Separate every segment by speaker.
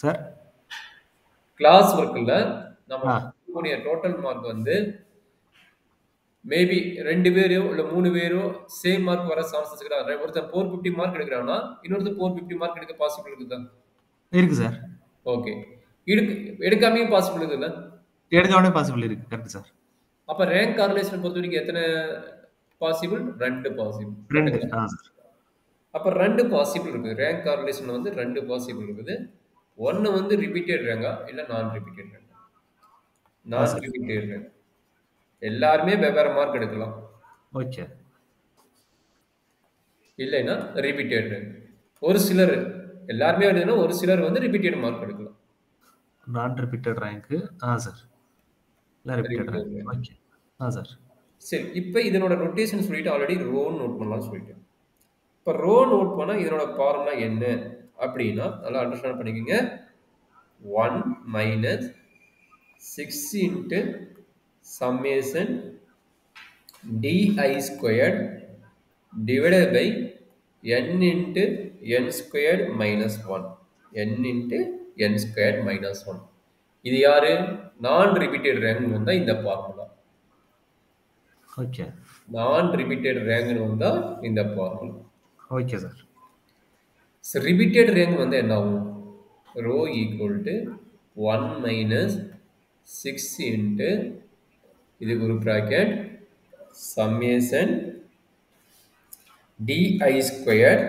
Speaker 1: Sir
Speaker 2: class ஒர்க்ல நம்ம
Speaker 1: ஆ
Speaker 2: பண்ணக்கூடிய டோட்டல் மார்க் வந்து மேபி 2 பேரோ இல்ல 3 பேரோ சேம் மார்க் வர சான்சஸ் இருக்கா? ஒருத்தன் 450 மார்க் எடுக்கிறான்னா, இன்னொருத்தன் 450 மார்க் எடுக்க பாசிபிள் இருக்குதா?
Speaker 1: இருக்கு சார்.
Speaker 2: ஓகே. எடுக்க எடுக்காமயும் பாசிபிள் இருக்குல்ல?
Speaker 1: எடுத்தோடனே பாசிபிள் இருக்கு. Correct sir.
Speaker 2: அப்ப ரேங்க் கார்லேஷன் பொறுத்தவரைக்கும் எத்தனை பாசிபிள்? 2 பாசிபிள்.
Speaker 1: 2
Speaker 2: கரெக்ட்டுங்களா?
Speaker 1: சார்.
Speaker 2: அப்ப 2 பாசிபிள் இருக்குது. ரேங்க் கார்லேஷன் வந்து 2 பாசிபிள் இருக்குது. 1 வந்து ரிப்பீட்டட் ரேங்கா? இல்ல நான் ரிப்பீட்டட் ரேங்கா? நான்
Speaker 1: சார்.
Speaker 2: Repeated rank. எல்லாருமே வெவ்வேறு மார்க் எடுக்கலாம்.
Speaker 1: ஓகே.
Speaker 2: இல்லைன்னா ரிப்பீட்டட் ரேங்க். ஒரு சிலர் எல்லாருமே எழுதுனா ஒரு சிலர் வந்து ரிப்பீட்டட் மார்க் எடுக்கலாம்.
Speaker 1: நான் ரிப்பீட்டட் ரேங்க். சார். இல்ல repeated
Speaker 2: repeated
Speaker 1: rank.
Speaker 2: Rank.
Speaker 1: Okay. Sir.
Speaker 2: சரி. இப்ப இதனோட நொட்டேஷன் சொல்லிட்டு ஆல்ரெடி ரோ நோட் பண்ணலாம்னு சொல்லிட்டேன். இப்ப ரோ நோட் பண்ணா இதனோட ஃபார்முலா என்ன அப்படின்னா நல்லா அண்டர்ஸ்டாண்ட் பண்ணிக்கோங்க. 1 minus 6 into summation di squared divided by n into n squared minus 1. n into n squared minus 1. இது யாரு? நான் ரிப்பீட்டட் ரேங்க் வந்தா இந்த ஃபார்முலா.
Speaker 1: ஓகே.
Speaker 2: நான் ரிப்பீட்டட் ரேங்க் வந்தா இந்த formula.
Speaker 1: Okay sir.
Speaker 2: Repeated rank வந்து என்ன ஆகும்? Rho equal to 1 minus 6 into இதுக்கு ஒரு bracket summation di squared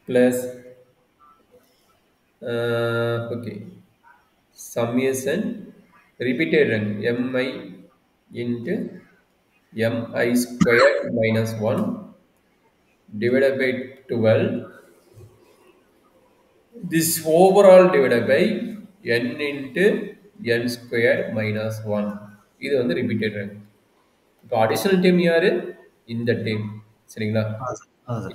Speaker 2: plus okay summation repeated rank mi into mi squared minus 1 divided by 12 this overall divided by n into n squared minus 1 இது வந்து repeated rank. இப்போ additional term யாரு? இந்த term சரிங்களா?
Speaker 1: Sir.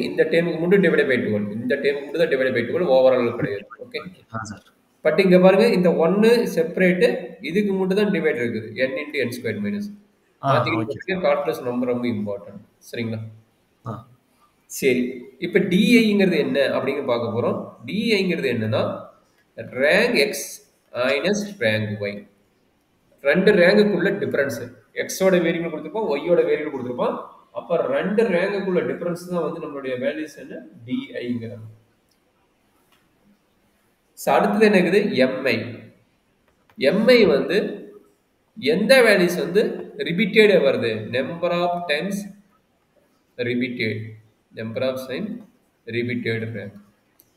Speaker 2: இந்த டேமுக்கு மட்டும் divide by 12 இந்த டேமுக்கு மட்டும் தான் டிவைட் பை 12 ஓவரால் கிடையாது. ஓகே.
Speaker 1: ஓகே. சார்.
Speaker 2: பட் இங்க பாருங்க இந்த 1 செப்பரேட் இதுக்கு மட்டும் தான் டிவைட் இருக்குது n into n squared minus.
Speaker 1: Okay.
Speaker 2: Calculation ரொம்ப ரொம்ப இம்பார்ட்டன்ட் சரிங்களா?
Speaker 1: ஆ
Speaker 2: சரி. இப்போ டிஐங்கிறது என்ன அப்படிங்க பார்க்க போறோம். டிஐங்கிறது என்னன்னா rank X minus rank Y. ரெண்டு ரேங்குக்குள்ள டிஃபரன்ஸ். எக்ஸோட வேரியபிள் கொடுத்துருப்போம், ஒய்யோட வேரியபிள் கொடுத்துருப்போம். அப்ப ரெண்டு ரேங்குக்குள்ள டிஃபரன்ஸ் தான் வந்து நம்மளுடைய வேல்யூஸ் என்ன? டிஐங்கிறாங்க. அடுத்தது என்ன இருக்குது? எம்ஐ. எம்ஐ வந்து எந்த வேல்யூஸ் வந்து ரிப்பீட்டட் வருது? Number of times repeated. Number of time repeated rank.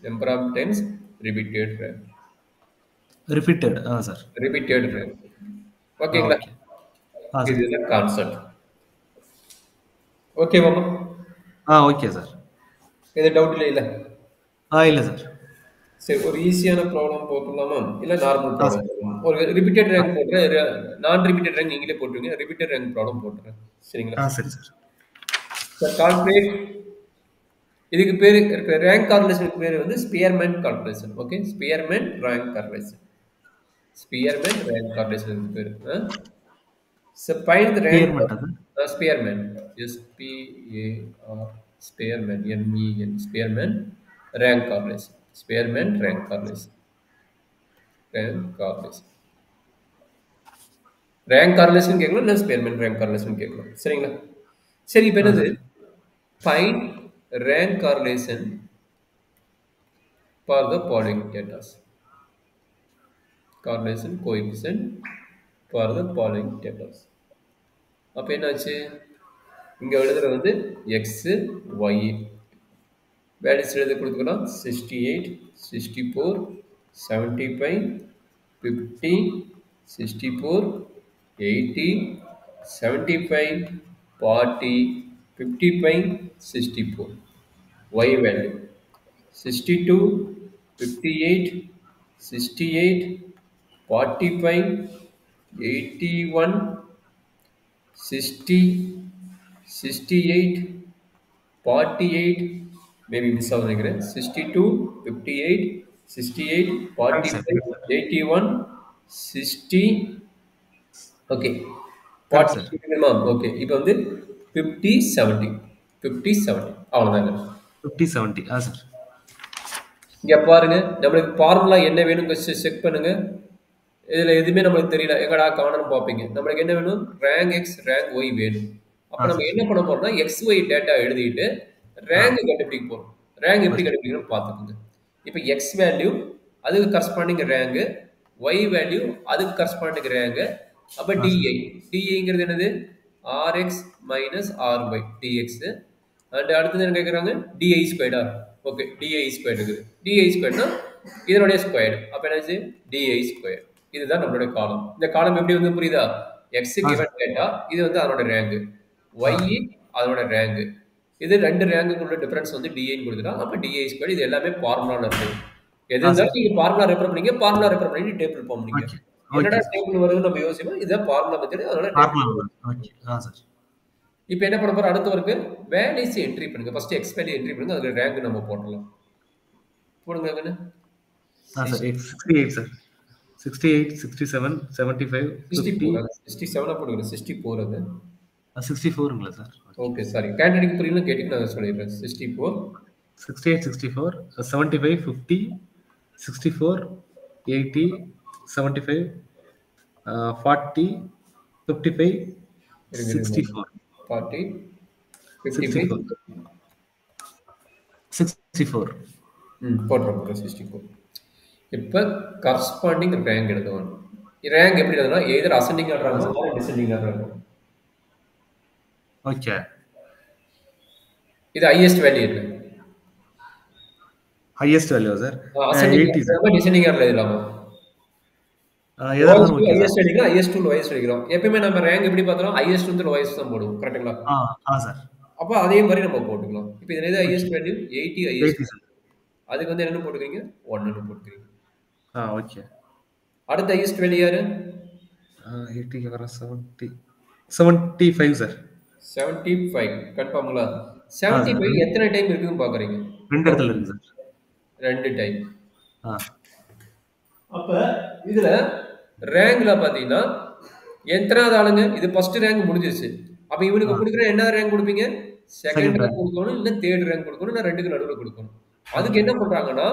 Speaker 2: Number of times repeated rank.
Speaker 1: Repeated. Sir.
Speaker 2: Repeated rank. ஓகேங்களா?
Speaker 1: ஓகே. சார்.
Speaker 2: இதுதான் கான்செப்ட். ஓகேவாமா?
Speaker 1: Okay sir.
Speaker 2: எது டவுட் இல்ல?
Speaker 1: இல்ல சார்.
Speaker 2: சரி, ஒரு ஈஸியான ப்ராப்ளம் போட்டுடலாமா? இல்ல நார்மல் ப்ராப்ளம் போட்டுடலாமா? ஒரு ரிப்பீட்டட் ரேங்க் போட்டுறேன். நான் ரிப்பீட்டட் ரேங்க் நீங்களே போட்டுருங்க. ரிப்பீட்டட் ரேங்க் ப்ராப்ளம் போட்டுறேன். சரிங்களா?
Speaker 1: சரி சார்.
Speaker 2: Sir calculate. இதுக்கு பேரு இருக்கிற ரேங்க் கால்குலேஷனுக்கு பேரு வந்து Spearman calculation. Okay, Spearman rank calculation. Spearman rank calculation பேரு. So find the rank of Spearman. S-P-A-R Spearman. N-E-N Spearman rank correlation. Spearman rank correlation. Rank correlation. Rank correlation கேட்கலாம், இல்லை Spearman rank correlation கேட்கலாம். சரிங்களா? சரி, இப்போ என்னது? Find rank correlation for the following datas. Correlation coefficient for the following datas. அப்போ என்னாச்சு? இங்கே எழுதுறது வந்து எக்ஸு ஒய் வேல்யூஸ் எழுதி கொடுத்துக்கலாம். 68, 64, 75, 50, 64, 80, 75, 40, 55, 64. Y value 62, 58, 68, 45, 81, 60, 68, 48, மேபி மிஸ் ஆகுது நினைக்கிறேன். 62, 58, 68, 45, 81, 60. Okay, 40 okay. இப்போ வந்து 50, 70, 50, 70 அவ்வளோதாங்க.
Speaker 1: 50, 70. சார்.
Speaker 2: இங்க பாருங்க நம்மளுக்கு ஃபார்முலா என்ன வேணும் செக் பண்ணுங்க. இதுல எதுவுமே நம்மளுக்கு தெரியல. எங்கடா காணோம்னு பார்ப்பீங்க. நம்மளுக்கு என்ன வேணும்? ரேங்க் எக்ஸ், ரேங்க் ஒய் வேணும். அப்ப
Speaker 1: ஆ
Speaker 2: நம்ம
Speaker 1: சார்.
Speaker 2: என்ன பண்ண போறோம்னா, எக்ஸ், ஒய் டேட்டா எழுதிட்டு,
Speaker 1: ஆ
Speaker 2: ரேங்க் கண்டுபிடிக்க போறோம். ரேங்க் எப்படி
Speaker 1: ஓகே.
Speaker 2: கண்டுபிடிக்கணும்னு பார்த்துக்கோங்க. இப்ப எக்ஸ் வேல்யூ அதுக்கு கரஸ்பாண்டிங் ரேங்க், ஒய் வேல்யூ அதுக்கு கரஸ்பாண்டிங் ரேங்க். அப்ப
Speaker 1: ஆ சார்.
Speaker 2: டிஐ. டிஐங்கிறது என்னது? RX minus RY DX. And அடுத்தது என்ன கேட்குறாங்க? டிஐ ஸ்கொயர்டா? ஓகே, டிஐ ஸ்கொயர் இருக்குது. டிஐ ஸ்கொயர்னா இதனுடைய ஸ்கொயர். அப்ப என்னாச்சு? DI square. இதுதான் நம்மளுடைய காலம். இந்த காலம் எப்படி வந்து புரியுதா? எக்ஸ்
Speaker 1: ஆ சார்.
Speaker 2: கிவன் டேட்டா, இது வந்து அதனோட ரேங்க்.
Speaker 1: ஆ
Speaker 2: ஒய் அதனோட ரேங்க். இது ரெண்டு ரேங்குக்குள்ள டிஃபரன்ஸ் வந்து டிஐன்னு கொடுத்துட்டா, அப்ப டிஐ ஸ்கொயர். இது எல்லாமே ஃபார்முலால இருக்கு. எது
Speaker 1: ஆ
Speaker 2: இருந்தாலும்
Speaker 1: சார்.
Speaker 2: நீங்க ஃபார்முலா ரெஃபர் பண்ணீங்க, ஃபார்முலா ரெஃபர் பண்ணி டேபிள் ஃபார்ம் பண்ணீங்க.
Speaker 1: ஓகே.
Speaker 2: என்னடா
Speaker 1: ஓகே சார்.
Speaker 2: டேபிள் வருதுன்னு நம்ம யோசிப்போம். இதுதான் ஃபார்முலா மெத்தட். அதனால
Speaker 1: ஃபார்முலா
Speaker 2: டேபிள்.
Speaker 1: நம்பர். ஓகே. ஆ சார்.
Speaker 2: இப்போ என்ன பண்ண போறோம்? அடுத்த ஒர்க்கு வேல்யூஸ் என்ட்ரி பண்ணுங்க. ஃபர்ஸ்ட் எக்ஸ் வேல்யூ என்ட்ரி பண்ணுங்க. அதுக்கு ரேங்க் நம்ம போடலாம். போடுங்க கண்ணு.
Speaker 1: ஆ சார். 68 சார். 68, 67, 75, 50,
Speaker 2: 64 67 போடுங்க. 64 அது.
Speaker 1: 64ங்களா sir? Okay.
Speaker 2: Okay, sorry. Candidate புரியல கேட்டிங்க, நான் சொல்லிடுறேன். 64
Speaker 1: 68, 64, 75, 50, 64, 80, 75, 40, 55,
Speaker 2: இருங்க இருங்க.
Speaker 1: 64,
Speaker 2: 40 55
Speaker 1: 64, 64.
Speaker 2: போடுறோம் 64. இப்போ கரஸ்பாண்டிங் ரேங்க் எழுதுவோம். ரேங்க் எப்படி எழுதுனா எதர் அசெண்டிங் ஆர்டர்
Speaker 1: ஆ
Speaker 2: ஆகும்
Speaker 1: சார்.
Speaker 2: ஆர் டிசெண்டிங் ஆர்டர் ஆகும்.
Speaker 1: ஓகே.
Speaker 2: இது ஹையஸ்ட் வேல்யூ என்ன?
Speaker 1: Highest value sir?
Speaker 2: Ascending
Speaker 1: 80 sir.
Speaker 2: Order descending order எழுதலாமா?
Speaker 1: எதா இருந்தாலும் ஓகே சார்.
Speaker 2: ஹையஸ்ட் அடிக்கிறோம், ஹையஸ்ட் டு லோயஸ்ட் அடிக்கிறோம். எப்பயுமே நம்ம ரேங்க் எப்படி பார்த்தோம்? ஹையஸ்ட் வந்து லோயஸ்ட் தான் போடுவோம். கரெக்ட்டுங்களா?
Speaker 1: ஆ ஆ சார்.
Speaker 2: அப்ப அதே மாதிரி நம்ம போட்டுக்கலாம். இப்போ இதுல எது
Speaker 1: okay.
Speaker 2: Highest value? 80 highest.
Speaker 1: 80 sir.
Speaker 2: அதுக்கு வந்து என்னன்னு போட்டுக்கிறீங்க? 1ன்னு போட்டுக்கிறீங்க.
Speaker 1: ஓகே.
Speaker 2: அடுத்த ஹையஸ்ட் வேல்யூ யாரு?
Speaker 1: 80க்கு வர 70, 75 சார்.
Speaker 2: 75 கன்ஃபார்முங்களா?
Speaker 1: சார்.
Speaker 2: 75 எத்தனை டைம் இருக்குன்னு பாக்குறீங்க?
Speaker 1: 2 இடத்துல இருக்கு சார்.
Speaker 2: 2 டைம்.
Speaker 1: ஆ
Speaker 2: அப்ப இதுல ரேங்க்ல பாத்தீங்கன்னா எத்தனாவது ஆளுங்க? இது ஃபர்ஸ்ட் ரேங்க் முடிஞ்சிருச்சு. அப்ப இவனுக்கு
Speaker 1: ஆ
Speaker 2: கொடுக்குற என்ன ரேங்க் கொடுப்பீங்க? Second
Speaker 1: second
Speaker 2: rank
Speaker 1: rank.
Speaker 2: கொடுக்கணும், இல்ல தேர்ட் ரேங்க் கொடுக்கணும், இல்ல ரெண்டுக்கு நடுவுல கொடுக்கணும். அதுக்கு
Speaker 1: ஓகே.
Speaker 2: என்ன பண்றாங்கன்னா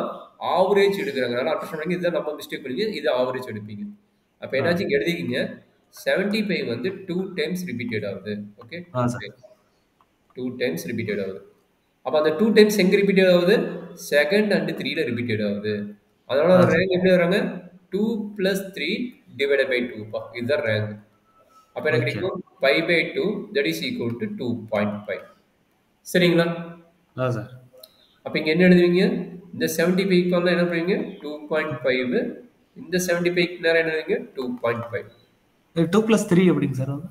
Speaker 2: ஆவரேஜ் எடுக்கிறாங்க. அதனால அட்டெண்ட் பண்ணி இதுதான் நம்ம மிஸ்டேக் பண்ணீங்க. இது ஆவரேஜ் எடுப்பீங்க. அப்ப
Speaker 1: ஆ
Speaker 2: என்னாச்சு? இங்க எழுதிக்கிங்க. 75 வந்து 2 டைம்ஸ் ரிப்பீட்டட் ஆகுது. ஓகே,
Speaker 1: ஆ
Speaker 2: 2
Speaker 1: சார்.
Speaker 2: டைம்ஸ். 2 டைம்ஸ் ரிப்பீட்டட் ஆகுது. அப்ப அந்த 2 டைம்ஸ் எங்க ரிப்பீட்டட் ஆகுது? செகண்ட் அண்ட் 3ல ரிப்பீட்டட் ஆகுது. அதனால
Speaker 1: ஆ
Speaker 2: அந்த
Speaker 1: சார்.
Speaker 2: ரேங்க் எப்படி வராங்க? 2 பிளஸ் 3 டிவைடட் பை 2 பா. இதுதான் ரேங்க். அப்ப என்ன
Speaker 1: ஓகே.
Speaker 2: கிடைக்கும்? 5/2 that is equal to 2.5. சரிங்களா?
Speaker 1: ஆ சார்.
Speaker 2: அப்ப இங்க என்ன எழுதுவீங்க? இந்த 75 ஈக்குவல்னா என்ன பண்ணுவீங்க? 2.5. இந்த 75 நேரம் என்ன எழுதுவீங்க? 2.5.
Speaker 1: 2+3 எப்படிங்க சார் வரும்?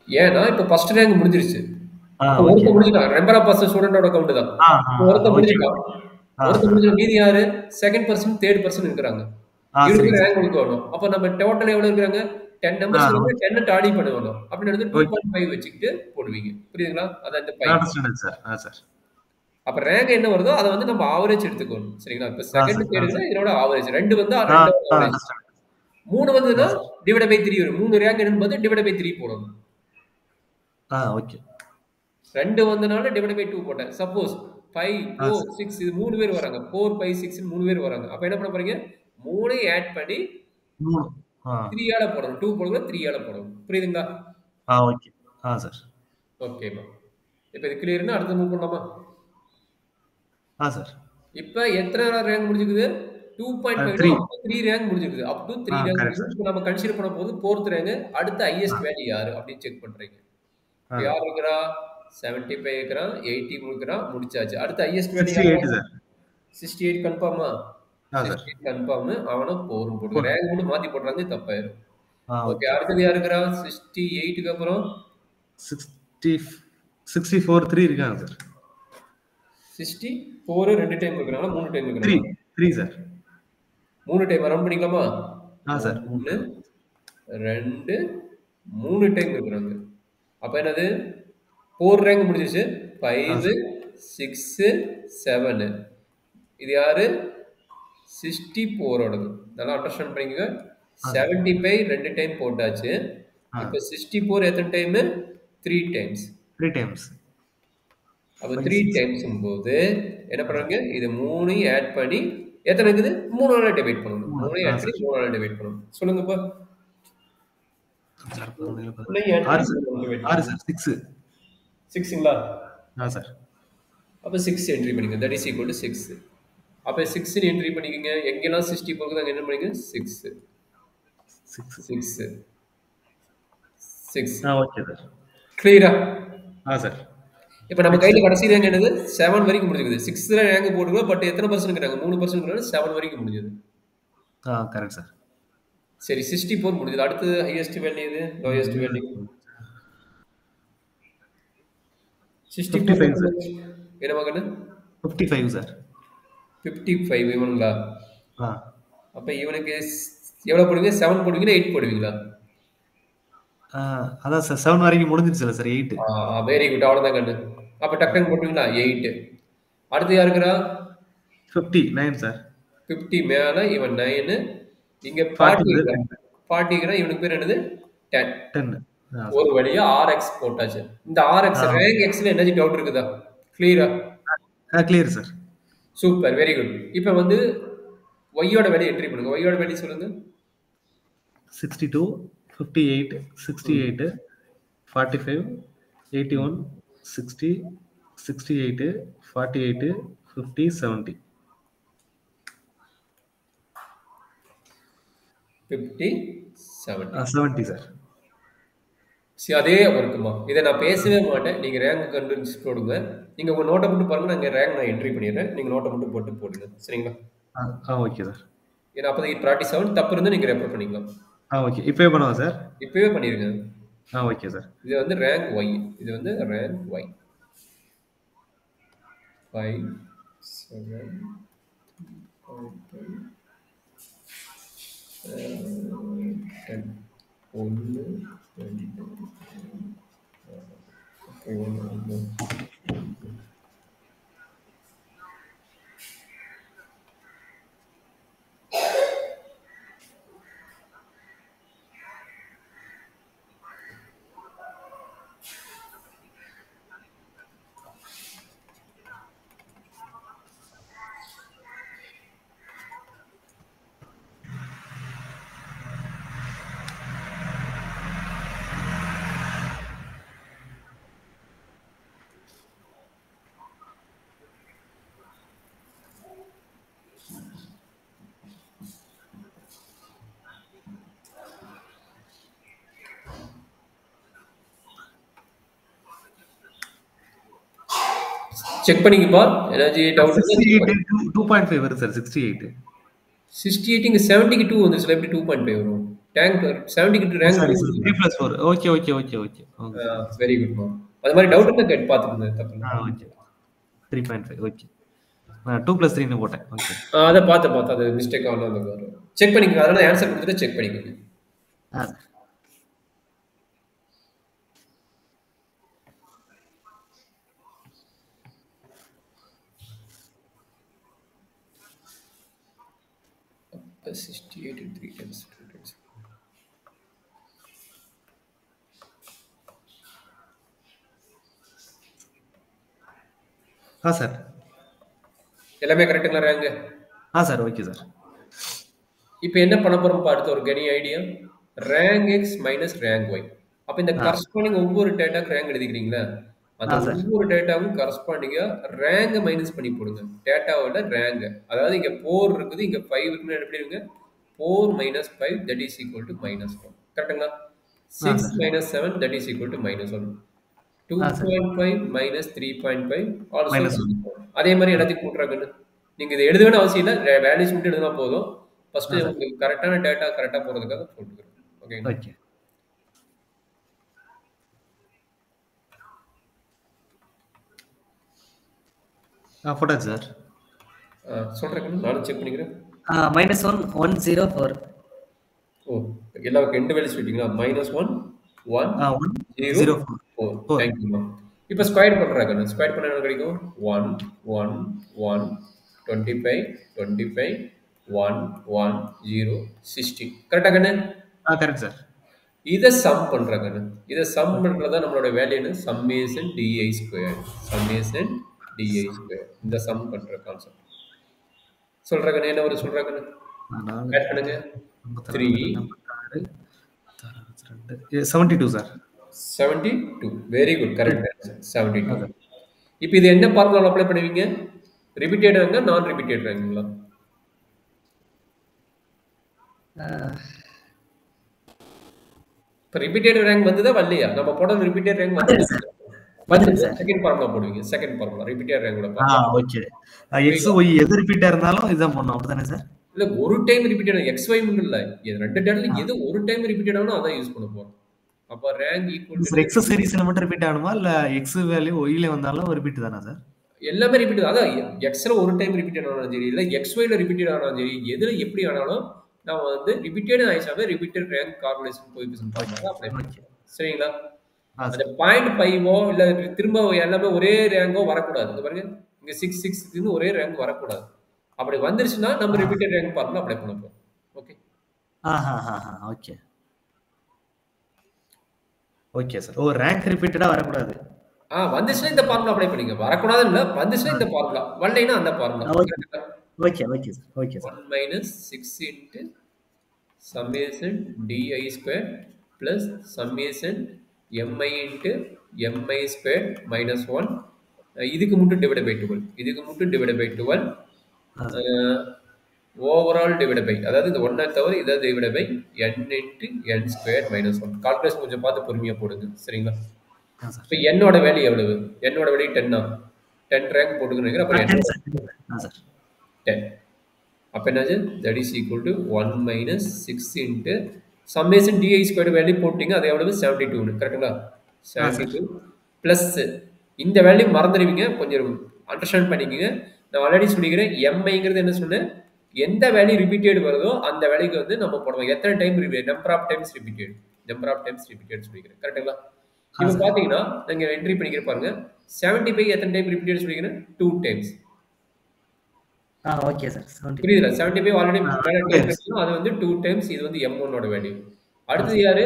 Speaker 2: ஏன்னா இப்ப ஃபர்ஸ்ட் ரேங்க் முடிஞ்சிருச்சு. அப்ப
Speaker 1: ஓகே.
Speaker 2: ஒருத்தன் முடிஞ்சிட்டான். நம்பர் ஆஃப் பர்சன் ஸ்டூடெண்டோட கவுண்ட் தான்.
Speaker 1: ஆ ஆ
Speaker 2: இப்ப ஒருத்தன்
Speaker 1: ஓகே.
Speaker 2: முடிஞ்சிட்டான். ஒருத்தன்
Speaker 1: சார்.
Speaker 2: முடிஞ்ச மீதி யாரு? செகண்ட் பர்சன், தேர்ட் பர்சன் இருக்கிறாங்க. இவனுக்கு
Speaker 1: சரிங்க சார்.
Speaker 2: ரேங்க் கொடுக்கணும். அப்ப நம்ம டோட்டல் எவ்வளவு இருக்கிறாங்க? 10
Speaker 1: ஆ
Speaker 2: நம்பர்ஸ்
Speaker 1: ஓகே.
Speaker 2: 10 டாலி பண்ணணும். அப்படின்னு எடுத்து
Speaker 1: ஓகே.
Speaker 2: 2.5 வச்சுக்கிட்டு போடுவீங்க. புரியுதுங்களா? அதான் இந்த 5.
Speaker 1: Understand sir. சார்.
Speaker 2: அப்ப ரேங்க் என்ன வருதோ அதை வந்து நம்ம ஆவரேஜ் எடுத்துக்கணும். சரிங்களா? இப்ப செகண்ட்
Speaker 1: சார்.
Speaker 2: தேர்டுனா
Speaker 1: சார்.
Speaker 2: இதோட ஆவரேஜ். 2 வந்தா 2 ஆவரேஜ்.
Speaker 1: அண்டர்ஸ்டாண்ட்.
Speaker 2: 3 வந்ததுன்னா
Speaker 1: சார்.
Speaker 2: டிவைட் பை 3 வரும். 3 ரேங்க் என்னும்போது டிவைட் பை 3 போடணும்.
Speaker 1: ஓகே.
Speaker 2: 2 வந்தனால டிவைட் பை 2 போட்டேன். Suppose 5, 4,
Speaker 1: sir.
Speaker 2: 6 இது 3 பேர் வராங்க. 4, 5, 6 3 பேர் வராங்க. அப்ப என்ன பண்ண போறீங்க? 3 ஆட் பண்ணி
Speaker 1: 3.
Speaker 2: 3 ஆல போடணும். 2 போடுங்க, 3 ஆல போடணும். புரியுதுங்களா?
Speaker 1: ஓகே. சார்.
Speaker 2: ஓகேமா. இப்ப இது கிளியர்னா அடுத்து மூவ் பண்ணலாமா?
Speaker 1: சார்.
Speaker 2: இப்ப எத்தனை ரேங்க் முடிஞ்சிருக்குது? 2.5
Speaker 1: 3.
Speaker 2: அப் டு 3 ரேங்க் முடிஞ்சிருக்குது. அப் டு 3 ரேங்க்
Speaker 1: கரெக்ட்
Speaker 2: முடிஞ்சிருக்கு.
Speaker 1: சார்.
Speaker 2: இப்போ நம்ம கன்சிடர் பண்ண போது 4th ரேங்க். அடுத்த ஹையஸ்ட் வேல்யூ யாரு அப்படின்னு செக் பண்றீங்க. இப்ப யார் இருக்கிறா? 75 இருக்கிறான், 80 இருக்கிறான், முடிச்சாச்சு. அடுத்த ஹையஸ்ட் வேல்யூ
Speaker 1: 68 சார்.
Speaker 2: 68 கன்ஃபார்மா?
Speaker 1: சார்.
Speaker 2: 68 கன்ஃபார்ம். அவனும் 4 போட்டு ரேங்க் மட்டும் மாத்தி போடுறாங்க, தப்பாயிரும். Okay,
Speaker 1: okay.
Speaker 2: அடுத்தது யார் இருக்கிறா? 68க்கு அப்புறம்
Speaker 1: 60, 64, 3 இருக்காங்க சார்.
Speaker 2: 64 2 டைம் இருக்கிறாங்களா? 3 டைம்
Speaker 1: 3
Speaker 2: இருக்கிறாங்களா?
Speaker 1: 3 சார்.
Speaker 2: 3 டைம் ரவுண்ட் பண்ணிக்கலாமா?
Speaker 1: சார்.
Speaker 2: 1 2 3 டைம் இருக்கிறாங்க. அப்ப என்னது? 4 ரேங்க் முடிஞ்சிச்சு. 5 6 7. இது யாரு? 64ஓடது. நல்லா அண்டர்ஸ்டாண்ட் பண்ணிக்கங்க. 75 2 டைம் போட்டாச்சு. இப்ப 64 எத்தனை டைம்? 3 டைம்ஸ்.
Speaker 1: 3 டைம்ஸ்.
Speaker 2: அப்ப 3 டைம்ஸ் போது என்ன பண்ணுறாங்க, இது 3 ஆட் பண்ணி எத்தனை இருக்குது 3ஆல் டிவைட் பண்ணணும். 3 ஆட் பண்ணி 3ஆல் டிவைட் பண்ணணும். சொல்லுங்கப்பா.
Speaker 1: சார்
Speaker 2: 3 ஆட் பண்ணி
Speaker 1: 6 சார்
Speaker 2: 3ஆல் டிவைட்
Speaker 1: 6
Speaker 2: பண்ணணும்.
Speaker 1: சார் 6.
Speaker 2: 6ங்களா?
Speaker 1: சார்.
Speaker 2: அப்போ 6 என்ட்ரி பண்ணிக்கங்க. That is equal to 6. அப்போ 6ன்னு என்ட்ரி பண்ணிக்கங்க. எங்கெல்லாம் 60 போகுது அங்கே என்ன பண்ணிக்கங்க 6 6 6.
Speaker 1: Okay sir.
Speaker 2: கிளியரா?
Speaker 1: சார்.
Speaker 2: இப்போ நம்ம கையில் கடைசி ரேங்க் என்னது 7 வரைக்கும் முடிஞ்சுக்குது. 6ல ரேங்க் போட்டுக்கலாம். பட் எத்தனை பர்சன்ட்ங்கிறாங்க 3% 7 வரைக்கும் முடிஞ்சது.
Speaker 1: Correct sir.
Speaker 2: சரி 64 முடிஞ்சது. அடுத்து ஹையஸ்ட் வேல்யூ எது? Lowest value
Speaker 1: 55 sir.
Speaker 2: என்ன மகன்?
Speaker 1: 55 சார்.
Speaker 2: 55 இவனுங்களா? அப்போ இவனுக்கு எவ்வளோ போடுவீங்க? 7 போடுவீங்களா 8 போடுவீங்களா?
Speaker 1: அதான் சார் 7 வரைக்கும் முடிஞ்சிருச்சுல சார் 8.
Speaker 2: Very good. அவ்வளோதான் கண்ணு. அப்போ டக்குன்னு போட்டுவீங்களா 8. அடுத்து யாருக்குறா?
Speaker 1: 59 சார்.
Speaker 2: 50 மேலே இவன் 9. இங்கே 40ங்கிறா இவனுக்கு பேர் என்னது 10. ஒரு வழியா RX போட்டாச்சு. இந்த RX ரேங்க் Xல என்ன டவுட் இருக்குதா? கிளியரா?
Speaker 1: Clear sir.
Speaker 2: Super, very good. இப்போ வந்து ஒய்யோட வேல்யூ என்ட்ரி பண்ணுங்க. ஒய்யோட வேல்யூ சொல்லுங்க.
Speaker 1: 62 58 68 45 81 60 68 48 50 70
Speaker 2: 50 70
Speaker 1: 70 சார்.
Speaker 2: சரி, அதே இருக்குமா? இதை நான் பேசவே மாட்டேன். நீங்கள் ரேங்க் கண்டுபிடிச்சு போடுங்க. நீங்கள் உங்கள் நோட்டை மட்டும் பாருங்க. நான் ரேங்க் நான் என்ட்ரி பண்ணிடுறேன். நீங்கள் நோட்டை மட்டும் போட்டு போடுங்க. சரிங்களா?
Speaker 1: Okay sir.
Speaker 2: ஏன்னா அப்போ இது ப்ராக்டிஸ் ஆகும். தப்பு இருந்து நீங்கள் ரெஃபர் பண்ணிக்கலாம்.
Speaker 1: ஓகே. இப்போவே பண்ணுவா சார்?
Speaker 2: இப்போவே பண்ணிடுங்க.
Speaker 1: Okay sir.
Speaker 2: இது வந்து ரேங்க் ஒய். இது வந்து ரேங்க் ஒய் 5 7 10 1 2 செக் பண்ணிக்கப்பா. ஏதாச்சும் டவுட்
Speaker 1: 2.5 வருது சார். 68
Speaker 2: இங்க 70க்கு 2 வந்துருச்சுல, எப்படி 2.5 வரும்? டேங்க் 70க்கு rank
Speaker 1: 3+4. Okay okay okay okay.
Speaker 2: Very good மா. அது மாதிரி டவுட் இருந்தா கேட் பாத்துக்கங்க. தப்பு
Speaker 1: ஓகே. 3.5 ஓகே. 2+3 ன்னு போட்டேன். ஓகே.
Speaker 2: அத பார்த்து அது மிஸ்டேக் ஆகலாம் அந்த வரும். செக் பண்ணிக்கங்க. அதனால ஆன்சர் கொடுத்துட்டு செக் பண்ணிக்கங்க. அப்ப 68 3 times 2 times
Speaker 1: சார்.
Speaker 2: எல்லாமே கரெக்ட்டுங்களா ரேங்க்?
Speaker 1: Sir okay sir.
Speaker 2: இப்போ என்ன பண்ண போறோம் அடுத்த ஒரு கனி idea. Rank X minus rank Y. அப்ப இந்த கரஸ்பாண்டிங் ஒவ்வொரு டேட்டாக்கு ரேங்க் எழுதிக்கிறீங்களா? அந்த ஒவ்வொரு டேட்டாவும் கரஸ்பாண்டிங்கா ரேங்க் மைனஸ் பண்ணி போடுங்க. டேட்டாவோட ரேங்க். அதாவது இங்க 4 இருக்குது, இங்க 5 இருக்குன்னு எப்படி இருக்கு? 4 minus 5 that is equal to -1. கரெக்ட்டுங்களா? 6 minus 7 that is equal to -1. 2.5 minus 3.5 also -1. அதே மாதிரி எல்லாத்தையும் கூட்டுறாங்கன்னு நீங்க இதை எழுத வேண்டிய அவசியம் இல்லை. வேல்யூஸ் மட்டும் எழுதினா போதும். ஃபர்ஸ்ட் உங்களுக்கு கரெக்டான டேட்டா கரெக்டா போறதுக்காக போட்டுக்கிறோம். ஓகே.
Speaker 1: போட்டாச்சு சார்.
Speaker 2: சொல்றேன், நானும் செக் பண்ணிக்கிறேன்.
Speaker 3: -1 104.
Speaker 2: ஓ, எல்லாருக்கும் எந்த வேல்யூஸ் சொல்லிட்டீங்களா? -1 1 0 4. Thank you. இப்போ ஸ்கொயர் பண்றாங்க. ஸ்கொயர் பண்ணா என்ன கிடைக்கும்? 1 1 1 25 25 1 1 0 60. கரெக்டா கண்ணு?
Speaker 1: Correct sir.
Speaker 2: இதை சம் பண்றாங்க. இதை சம் பண்றதா நம்மளோட வேல்யூ என்ன? Summation DI square. Summation di square. இந்த சம் பண்ற கான்செப்ட் சொல்றாங்க. என்ன ஒரு சொல்றாங்க? ஆட் பண்ணுங்க. 3
Speaker 1: 72 sir.
Speaker 2: 72. Very good, correct answer 72. இப்போ இது என்ன ஃபார்முலால அப்ளை பண்ணுவீங்க? ரிப்பீட்டட் ரேங்கா நான் ரிப்பீட்டட் ரேங்குங்களா? இப்போ ரிப்பீட்டட் ரேங்க் வந்ததா வரலையா? நம்ம போட ரிப்பீட்டட் ரேங்க் வந்து செகண்ட் ஃபார்முலா போடுவீங்க. செகண்ட் ஃபார்முலா ரிப்பீட்டட் ரேங்கோட ஃபார்முலா.
Speaker 1: ஓகே. எக்ஸ் ஒய் எது ரிப்பீட்டா இருந்தாலும் இதான் பண்ணணும் அப்படிதானே சார்?
Speaker 2: இல்ல ஒரு டைம் ரிப்பீட்டட் எக்ஸ் ஒய் மட்டும் இல்ல. இது ரெண்டு டேட்ல எது ஒரு டைம் ரிப்பீட்டட் ஆகணும் அதான் யூஸ் பண்ண போறோம். அப்ப ரேங்க் ஈக்குவல் டு
Speaker 1: எக்ஸ் சீரிஸ்ல மட்டும் ரிப்பீட் ஆகணுமா இல்ல எக்ஸ் வேல்யூ ஒய்ல வந்தாலும் ரிப்பீட் தானா சார்?
Speaker 2: எல்லாமே ரிப்பீட். அதான் எக்ஸ்ல ஒரு டைம் ரிப்பீட்டட் ஆனாலும் சரி, இல்ல எக்ஸ் ஒய்ல ரிப்பீட்டட் ஆனாலும் சரி, எதுல எப்படி ஆனாலும் நாம வந்து ரிப்பீட்டட் ஆயிச்சாவே repeated rank correlation coefficient formula apply பண்ணுவோம். சரிங்களா? அந்த 0.5ஓ இல்ல திரும்ப எல்லாமே ஒரே ரேங்கோ வரக்கூடாது. இங்க பாருங்க, இங்க 6 6 ன்னு ஒரே ரேங்க் வரக்கூடாது. அப்படி வந்துருச்சுன்னா நம்ம ரிப்பீட்டட் ரேங்க் ஃபார்முலா அப்ளை பண்ண போறோம். Okay.
Speaker 1: Okay. Okay sir. Rank ரிப்பீட்டடா வரக்கூடாது.
Speaker 2: வந்துச்சுன்னா இந்த ஃபார்முலா அப்ளை பண்ணீங்க. வரக்கூடாதுன்னு இல்ல, வந்துச்சுன்னா இந்த ஃபார்முலா, வரலைனா அந்த formula.
Speaker 1: Okay okay sir. Okay sir.
Speaker 2: 1 - 6 into summation di square plus summation mi into mi square minus 1. இதுக்கு மட்டும் டிவைட் பை 12. இதுக்கு மட்டும் divide by 12. Overall divide by, அதாவது இந்த 1 தவிர இதை divide by n into n square minus 1. Calculation கொஞ்சம் பார்த்து பொறுமையா போடுங்க. சரிங்களா? இப்போ என்னோட வேல்யூ எவ்வளவு? என்னோட வேல்யூ 10 10 ரேங்க் போட்டுக்கணும். அப்புறம் 10. அப்ப என்னது? That is equal to 1 - 6 into summation di square value போட்டீங்க. அது எவ்வளவு? 72. கரெக்ட்டுங்களா? 72 பிளஸ் இந்த வேல்யூ மறந்துடுவீங்க, கொஞ்சம் அண்டர்ஸ்டாண்ட் பண்ணிக்கங்க. நான் ஆல்ரெடி சொல்லிக்கிறேன், எம்ஐங்கிறது என்ன சொன்னேன்? எந்த வேல்யூ ரிப்பீட்டட் வருதோ அந்த வேல்யூக்கு வந்து நம்ம போடுவோம். எத்தனை time number of times repeated, number of times repeated சொல்லிக்கிறேன். கரெக்ட்டுங்களா? இப்போ பாத்தீங்கன்னா நீங்க என்ட்ரி பண்ணிக்கிற பாருங்க. 75 எத்தனை டைம் ரிப்பீட்டட் சொல்லிக்கிறேன்? 2 டைம்ஸ்.
Speaker 3: Okay sir.
Speaker 2: புரியுதுல? 75 ஆல்ரெடி அது வந்து 2 டைம்ஸ். இது வந்து m1 ஓட வேல்யூ. அடுத்து யாரு?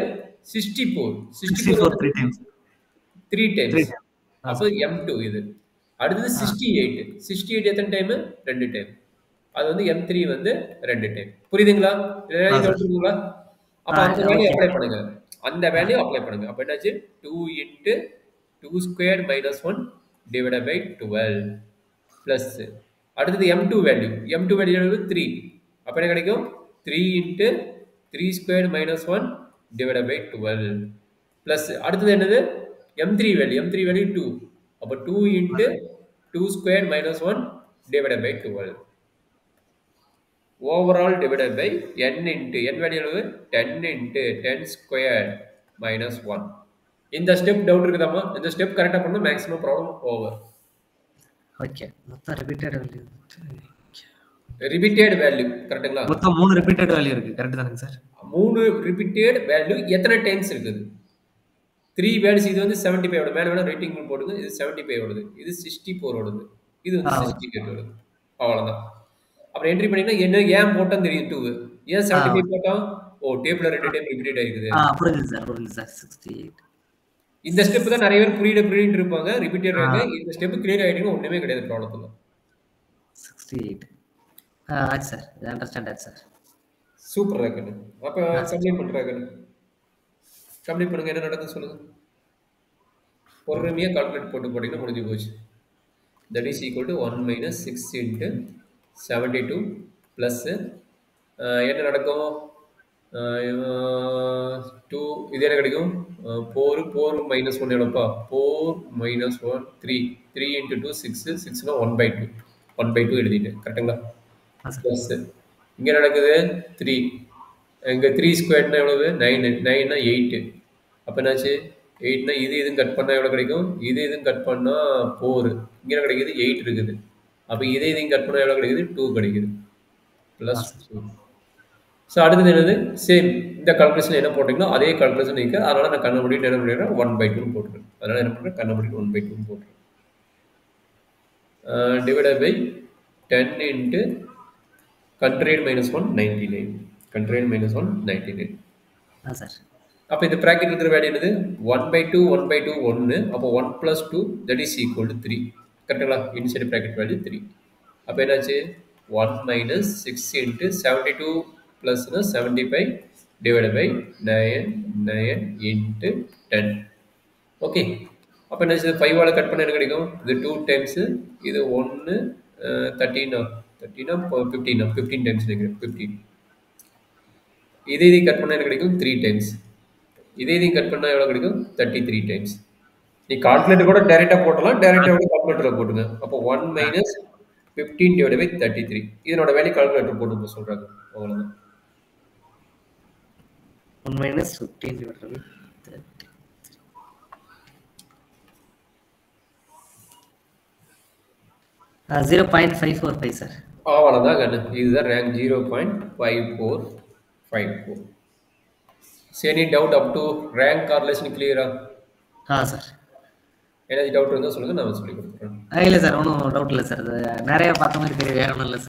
Speaker 2: 64
Speaker 1: 3 டைம்ஸ்.
Speaker 2: 3 டைம்ஸ். அப்போ m2 இது. அடுத்து 68 எத்தனை டைம்? 2 டைம். அது வந்து m3 வந்து 2 டைம். புரியுதுங்களா? புரியுதுங்களா? அப்ப அந்த வேல்யூ அப்ளை பண்ணுங்க. அந்த வேல்யூ அப்ளை பண்ணுங்க. அப்ப என்னாச்சு? 2 into 2 square minus 1 divided by 12 plus அடுத்தது m2 வேல்யூ. m2 value 3. அப்ப என்ன கிடைக்கும்? 3 into 3 square minus 1 divided by 12 plus அடுத்தது என்னது? m3 value. m3 value 2. அப்ப 2 into 2 square minus 1 divided by 12 overall divided by n into n value 10 into 10 square minus 1. இந்த step doubt இருக்குதாமா? இந்த step கரெக்டா பண்ணா மேக்ஸிமம் ப்ராப்ளம் ஓவர்.
Speaker 3: ஓகே. மொத்தம் repeated value.
Speaker 2: Repeated value கரெக்ட்டுங்களா?
Speaker 1: மொத்தம் 3 ரிப்பீட்டட் வேல்யூ இருக்கு. Correct தானங்க சார்?
Speaker 2: 3 ரிப்பீட்டட் வேல்யூ எத்தனை டைம்ஸ் இருக்குது? 3 வேல்யூஸ். இது வந்து 75 ஓட மேல வேணா ரேட்டிங் போடுங்க. இது 75 ஓடது. இது 64 ஓடது. இது வந்து 68 ஓடது. அவ்வளவுதான். அப்புறம் என்ட்ரி பண்ணீங்கன்னா என்ன ஏன் போட்டோம் தெரியும். 2 ஏன் 75 போட்டோம்? டேபிள்ல 2 டைம் ரிப்பீட்டட் ஆயிருக்குது.
Speaker 3: புரியுது சார். 68.
Speaker 2: இந்த ஸ்டெப் தான் நிறைய பேர் புரியிட்டு இருப்பாங்க. ரிப்பீட்டட் ஆக இந்த ஸ்டெப் கிளியர் ஆயிடுங்க. ஒண்ணுமே கிடையாது ப்ராப்ளத்துல.
Speaker 3: 68 ஆச்சு சார். இது அண்டர்ஸ்டாண்ட் ஆச்சு சார்.
Speaker 2: Super Rogan. அப்ப கம்ப்ளீட் பண்றாங்க. கம்ப்ளீட் பண்ணுங்க. என்ன நடக்குது சொல்லுங்க. பொறுமையா கால்குலேட் போட்டு போட்டீங்கன்னா முடிஞ்சு போச்சு. That is equal to 1 - 6 into 72 plus என்ன நடக்கும்? 2 இது என்ன கிடைக்கும்? 4 minus 1 எவ்வளோப்பா? 4 minus 1 3 3 into 2 6 6னா 1/2 1/2 எழுதிட்டேன். கரெக்டுங்களா? ப்ளஸ் இங்கே நடக்குது 3. இங்கே 3 ஸ்கொயர்னா எவ்வளவு? 9 9னா 8. அப்போ என்னாச்சு? 8னா இதுவும் கட் பண்ணால் எவ்வளோ கிடைக்கும்? இதுவும் கட் பண்ணால் 4. இங்கே கிடைக்குது 8 இருக்குது. அப்போ இதையும் கட் பண்ணால் எவ்வளோ கிடைக்குது? 2 கிடைக்குது. ப்ளஸ் 2. ஸோ அடுத்தது என்னது? சேம் இந்த கால்குலேஷன் என்ன போட்டிங்களோ அதே கால்குலேஷன் இருக்கு. அதனால நான் கண்ண முடிட்டு என்ன பண்ணிடுறேன்? 1/2 போட்டுருக்கேன். அதனால என்ன பண்ணுறேன்? கண்ண முடிட்டு 1/2 போட்டுருக்கேன். Divided by 10 into 100 minus 1 99. 100 minus 1 99.
Speaker 3: Sir.
Speaker 2: அப்போ இந்த ப்ராக்கெட் இருக்கிற வேல்யூ என்னது? 1/2 1/2 1. அப்போ 1 + 2 தட் இஸ் ஈக்குவல் டு 3. கரெக்டுங்களா? Inside bracket value 3. அப்போ என்னாச்சு? 1 மைனஸ் 6 இன்ட்டு 72 ப்ளஸ்னா 75 டிவைட் பை 9 இன்ட்டு 10. ஓகே, அப்போ என்ன 5ஆல் கட் பண்ண என்ன கிடைக்கும்? இது 2 டைம்ஸு, இது 1 13 15 டைம்ஸ் நினைக்கிறேன், 15. இதையும் கட் பண்ணால் என்ன கிடைக்கும்? 3 டைம்ஸ். இதையும் கட் பண்ணால் எவ்வளோ கிடைக்கும்? 33 டைம்ஸ். நீ கால்குலேட்டர் கூட டைரெக்டாக போட்டலாம், டைரெக்டாக கூட கால்குலேட்டரில் போட்டுங்க. அப்போ 1 மைனஸ் 15 டிவைட் பை 33. இதனோட வேல்யூ கால்குலேட்டர் போட்டு சொல்கிறாங்க, அவ்வளோதான்.
Speaker 3: 1 minus 15 divided by 30. Uh, 0.545 sir.
Speaker 2: அவ்வளோதான் கண்ணு. இதுதான் ரேங்க் 0.5454. சரி, doubt up to rank correlation கிளியரா?
Speaker 3: சார்
Speaker 2: ஏதாச்சும் டவுட் இருந்தால் சொல்லுங்கள், நான் சொல்லி கொடுத்துறேன்.
Speaker 3: இல்லை சார், ஒன்றும் டவுட் இல்லை சார். அது நிறைய பார்த்த மாதிரி தெரியும், வேற ஒன்றும் இல்லை சார்.